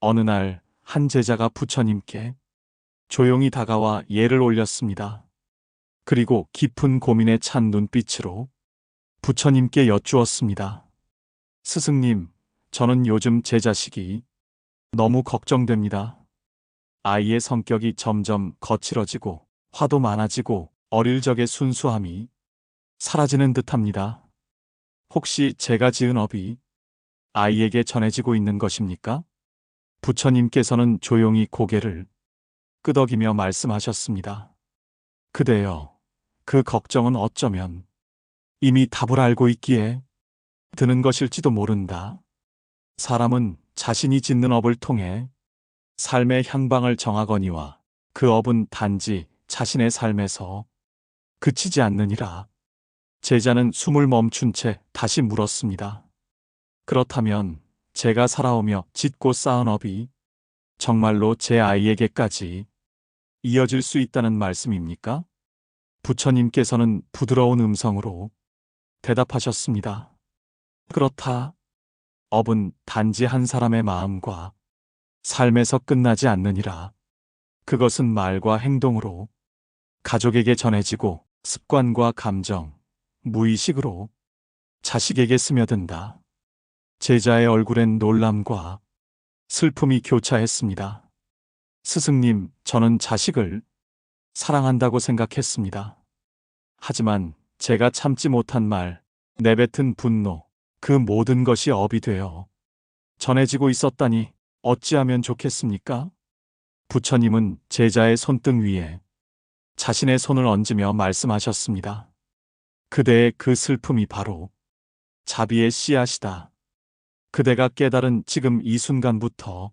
어느 날 한 제자가 부처님께 조용히 다가와 예를 올렸습니다. 그리고 깊은 고민에 찬 눈빛으로 부처님께 여쭈었습니다. 스승님, 저는 요즘 제 자식이 너무 걱정됩니다. 아이의 성격이 점점 거칠어지고 화도 많아지고 어릴 적의 순수함이 사라지는 듯합니다. 혹시 제가 지은 업이 아이에게 전해지고 있는 것입니까? 부처님께서는 조용히 고개를 끄덕이며 말씀하셨습니다. 그대여, 그 걱정은 어쩌면 이미 답을 알고 있기에 드는 것일지도 모른다. 사람은 자신이 짓는 업을 통해 삶의 향방을 정하거니와 그 업은 단지 자신의 삶에서 그치지 않느니라. 제자는 숨을 멈춘 채 다시 물었습니다. 그렇다면 제가 살아오며 짓고 쌓은 업이 정말로 제 아이에게까지 이어질 수 있다는 말씀입니까? 부처님께서는 부드러운 음성으로 대답하셨습니다. 그렇다. 업은 단지 한 사람의 마음과 삶에서 끝나지 않느니라. 그것은 말과 행동으로 가족에게 전해지고 습관과 감정, 무의식으로 자식에게 스며든다. 제자의 얼굴엔 놀람과 슬픔이 교차했습니다. 스승님, 저는 자식을 사랑한다고 생각했습니다. 하지만 제가 참지 못한 말, 내뱉은 분노, 그 모든 것이 업이 되어 전해지고 있었다니 어찌하면 좋겠습니까? 부처님은 제자의 손등 위에 자신의 손을 얹으며 말씀하셨습니다. 그대의 그 슬픔이 바로 자비의 씨앗이다. 그대가 깨달은 지금 이 순간부터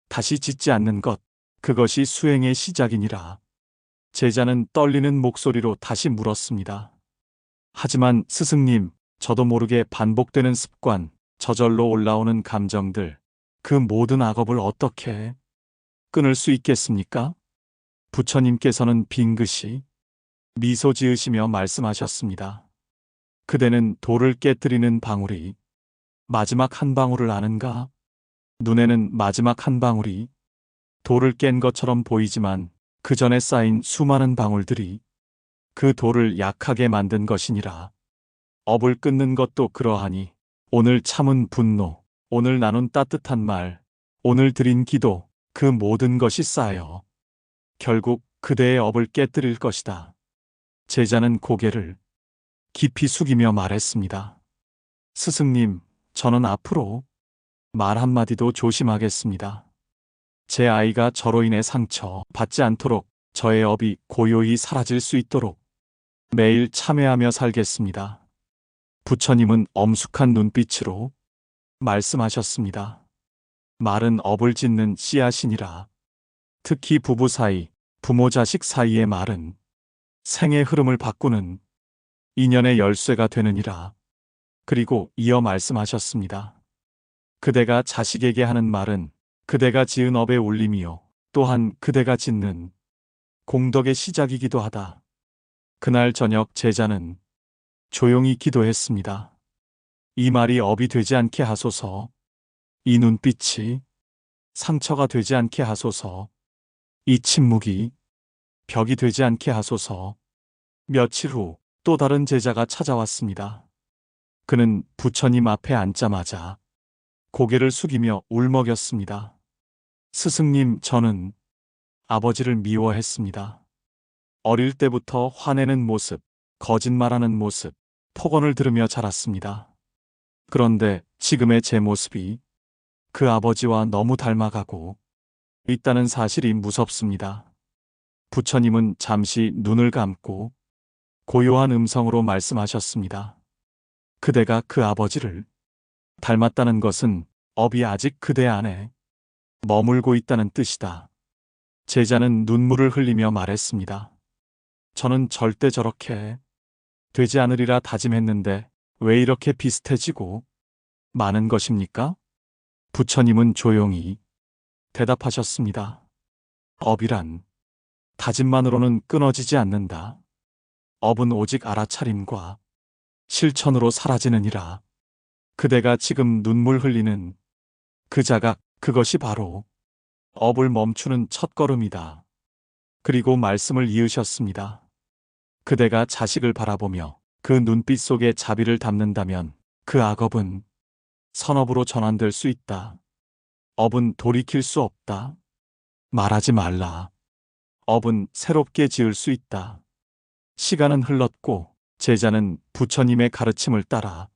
다시 짓지 않는 것, 그것이 수행의 시작이니라. 제자는 떨리는 목소리로 다시 물었습니다. 하지만 스승님, 저도 모르게 반복되는 습관, 저절로 올라오는 감정들, 그 모든 악업을 어떻게 끊을 수 있겠습니까? 부처님께서는 빙긋이 미소 지으시며 말씀하셨습니다. 그대는 돌을 깨뜨리는 방울이 마지막 한 방울을 아는가? 눈에는 마지막 한 방울이 돌을 깬 것처럼 보이지만 그 전에 쌓인 수많은 방울들이 그 돌을 약하게 만든 것이니라. 업을 끊는 것도 그러하니 오늘 참은 분노, 오늘 나눈 따뜻한 말, 오늘 드린 기도, 그 모든 것이 쌓여 결국 그대의 업을 깨뜨릴 것이다. 제자는 고개를 깊이 숙이며 말했습니다. 스승님, 저는 앞으로 말 한마디도 조심하겠습니다. 제 아이가 저로 인해 상처 받지 않도록 저의 업이 고요히 사라질 수 있도록 매일 참회하며 살겠습니다. 부처님은 엄숙한 눈빛으로 말씀하셨습니다. 말은 업을 짓는 씨앗이니라. 특히 부부 사이, 부모 자식 사이의 말은 생의 흐름을 바꾸는 인연의 열쇠가 되느니라. 그리고 이어 말씀하셨습니다. 그대가 자식에게 하는 말은 그대가 지은 업의 울림이요. 또한 그대가 짓는 공덕의 시작이기도 하다. 그날 저녁 제자는 조용히 기도했습니다. 이 말이 업이 되지 않게 하소서. 이 눈빛이 상처가 되지 않게 하소서. 이 침묵이 벽이 되지 않게 하소서. 며칠 후 또 다른 제자가 찾아왔습니다. 그는 부처님 앞에 앉자마자 고개를 숙이며 울먹였습니다. 스승님, 저는 아버지를 미워했습니다. 어릴 때부터 화내는 모습, 거짓말하는 모습, 폭언을 들으며 자랐습니다. 그런데 지금의 제 모습이 그 아버지와 너무 닮아가고 있다는 사실이 무섭습니다. 부처님은 잠시 눈을 감고 고요한 음성으로 말씀하셨습니다. 그대가 그 아버지를 닮았다는 것은 업이 아직 그대 안에 머물고 있다는 뜻이다. 제자는 눈물을 흘리며 말했습니다. 저는 절대 저렇게 되지 않으리라 다짐했는데 왜 이렇게 비슷해지고 많은 것입니까? 부처님은 조용히 대답하셨습니다. 업이란 다짐만으로는 끊어지지 않는다. 업은 오직 알아차림과 실천으로 사라지느니라. 그대가 지금 눈물 흘리는 그 자각, 그것이 바로 업을 멈추는 첫걸음이다. 그리고 말씀을 이으셨습니다. 그대가 자식을 바라보며 그 눈빛 속에 자비를 담는다면 그 악업은 선업으로 전환될 수 있다. 업은 돌이킬 수 없다. 말하지 말라. 업은 새롭게 지을 수 있다. 시간은 흘렀고 제자는 부처님의 가르침을 따라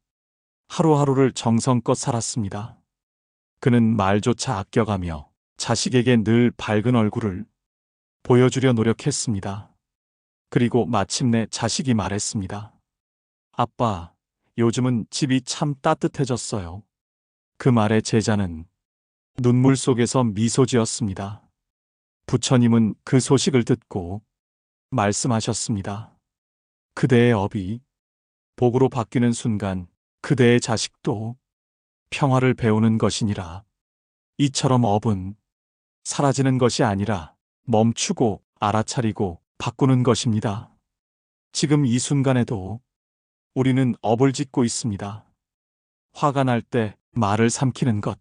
하루하루를 정성껏 살았습니다. 그는 말조차 아껴가며 자식에게 늘 밝은 얼굴을 보여주려 노력했습니다. 그리고 마침내 자식이 말했습니다. 아빠, 요즘은 집이 참 따뜻해졌어요. 그 말에 제자는 눈물 속에서 미소 지었습니다. 부처님은 그 소식을 듣고 말씀하셨습니다. 그대의 업이 복으로 바뀌는 순간 그대의 자식도 평화를 배우는 것이니라. 이처럼 업은 사라지는 것이 아니라 멈추고 알아차리고 바꾸는 것입니다. 지금 이 순간에도 우리는 업을 짓고 있습니다. 화가 날 때 말을 삼키는 것,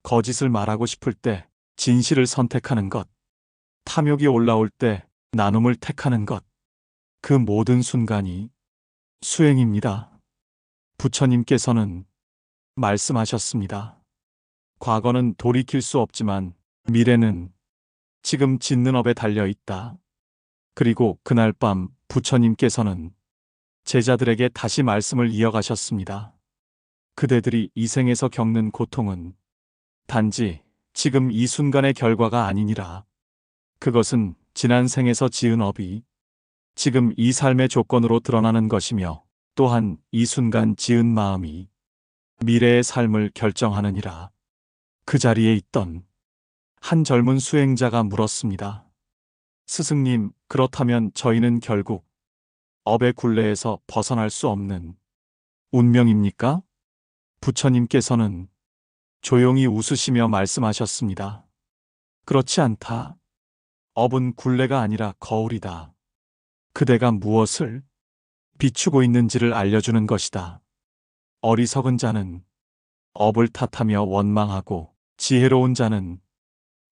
거짓을 말하고 싶을 때 진실을 선택하는 것, 탐욕이 올라올 때 나눔을 택하는 것, 그 모든 순간이 수행입니다. 부처님께서는 말씀하셨습니다. 과거는 돌이킬 수 없지만 미래는 지금 짓는 업에 달려 있다. 그리고 그날 밤 부처님께서는 제자들에게 다시 말씀을 이어가셨습니다. 그대들이 이 생에서 겪는 고통은 단지 지금 이 순간의 결과가 아니니라. 그것은 지난 생에서 지은 업이 지금 이 삶의 조건으로 드러나는 것이며 또한 이 순간 지은 마음이 미래의 삶을 결정하느니라. 그 자리에 있던 한 젊은 수행자가 물었습니다. 스승님, 그렇다면 저희는 결국 업의 굴레에서 벗어날 수 없는 운명입니까? 부처님께서는 조용히 웃으시며 말씀하셨습니다. 그렇지 않다. 업은 굴레가 아니라 거울이다. 그대가 무엇을 비추고 있는지를 알려주는 것이다. 어리석은 자는 업을 탓하며 원망하고 지혜로운 자는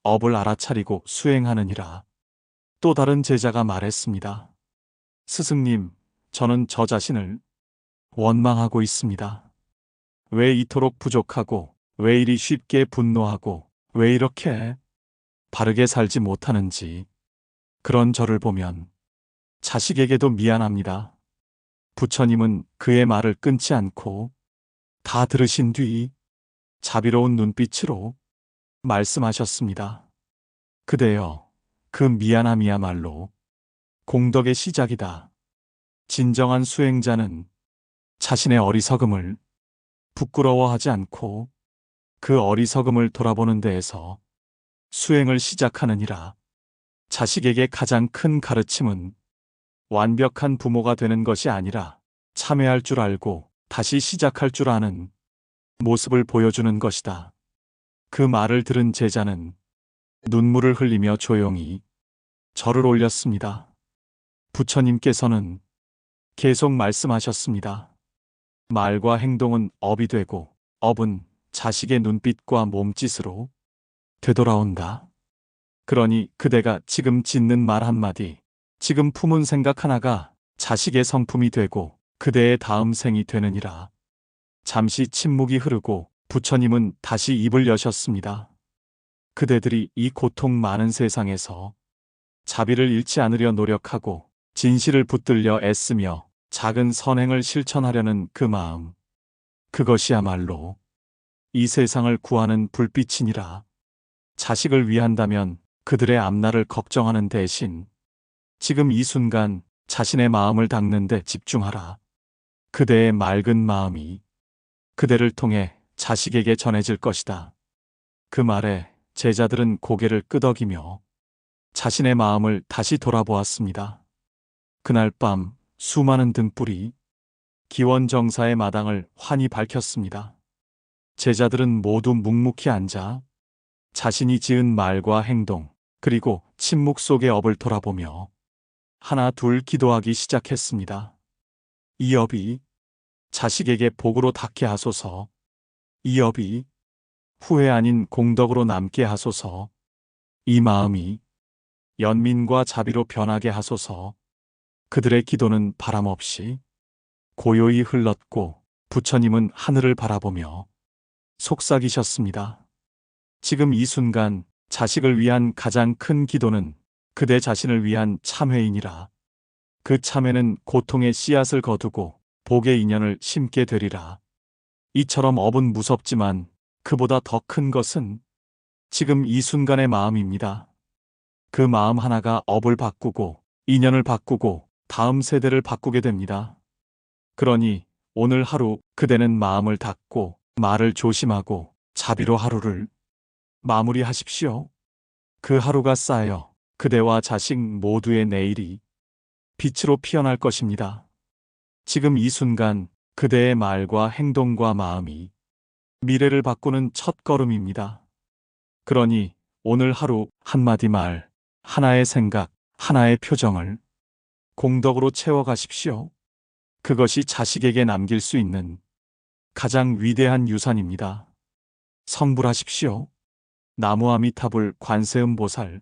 업을 알아차리고 수행하느니라. 또 다른 제자가 말했습니다. 스승님, 저는 저 자신을 원망하고 있습니다. 왜 이토록 부족하고, 왜 이리 쉽게 분노하고, 왜 이렇게 바르게 살지 못하는지, 그런 저를 보면 자식에게도 미안합니다. 부처님은 그의 말을 끊지 않고 다 들으신 뒤 자비로운 눈빛으로 말씀하셨습니다. 그대여, 그 미안함이야말로 공덕의 시작이다. 진정한 수행자는 자신의 어리석음을 부끄러워하지 않고 그 어리석음을 돌아보는 데에서 수행을 시작하느니라. 자식에게 가장 큰 가르침은 완벽한 부모가 되는 것이 아니라 참회할 줄 알고 다시 시작할 줄 아는 모습을 보여주는 것이다. 그 말을 들은 제자는 눈물을 흘리며 조용히 절을 올렸습니다. 부처님께서는 계속 말씀하셨습니다. 말과 행동은 업이 되고 업은 자식의 눈빛과 몸짓으로 되돌아온다. 그러니 그대가 지금 짓는 말 한마디, 지금 품은 생각 하나가 자식의 성품이 되고 그대의 다음 생이 되느니라. 잠시 침묵이 흐르고 부처님은 다시 입을 여셨습니다. 그대들이 이 고통 많은 세상에서 자비를 잃지 않으려 노력하고 진실을 붙들려 애쓰며 작은 선행을 실천하려는 그 마음, 그것이야말로 이 세상을 구하는 불빛이니라. 자식을 위한다면 그들의 앞날을 걱정하는 대신 지금 이 순간 자신의 마음을 닦는 데 집중하라. 그대의 맑은 마음이 그대를 통해 자식에게 전해질 것이다. 그 말에 제자들은 고개를 끄덕이며 자신의 마음을 다시 돌아보았습니다. 그날 밤 수많은 등불이 기원정사의 마당을 환히 밝혔습니다. 제자들은 모두 묵묵히 앉아 자신이 지은 말과 행동, 그리고 침묵 속의 업을 돌아보며 하나 둘 기도하기 시작했습니다. 이 업이 자식에게 복으로 닿게 하소서. 이 업이 후회 아닌 공덕으로 남게 하소서. 이 마음이 연민과 자비로 변하게 하소서. 그들의 기도는 바람없이 고요히 흘렀고 부처님은 하늘을 바라보며 속삭이셨습니다. 지금 이 순간 자식을 위한 가장 큰 기도는 그대 자신을 위한 참회이니라. 그 참회는 고통의 씨앗을 거두고 복의 인연을 심게 되리라. 이처럼 업은 무섭지만 그보다 더 큰 것은 지금 이 순간의 마음입니다. 그 마음 하나가 업을 바꾸고 인연을 바꾸고 다음 세대를 바꾸게 됩니다. 그러니 오늘 하루 그대는 마음을 닫고 말을 조심하고 자비로 하루를 마무리하십시오. 그 하루가 쌓여 그대와 자식 모두의 내일이 빛으로 피어날 것입니다. 지금 이 순간 그대의 말과 행동과 마음이 미래를 바꾸는 첫 걸음입니다. 그러니 오늘 하루 한마디 말, 하나의 생각, 하나의 표정을 공덕으로 채워가십시오. 그것이 자식에게 남길 수 있는 가장 위대한 유산입니다. 성불하십시오. 나무아미타불 관세음보살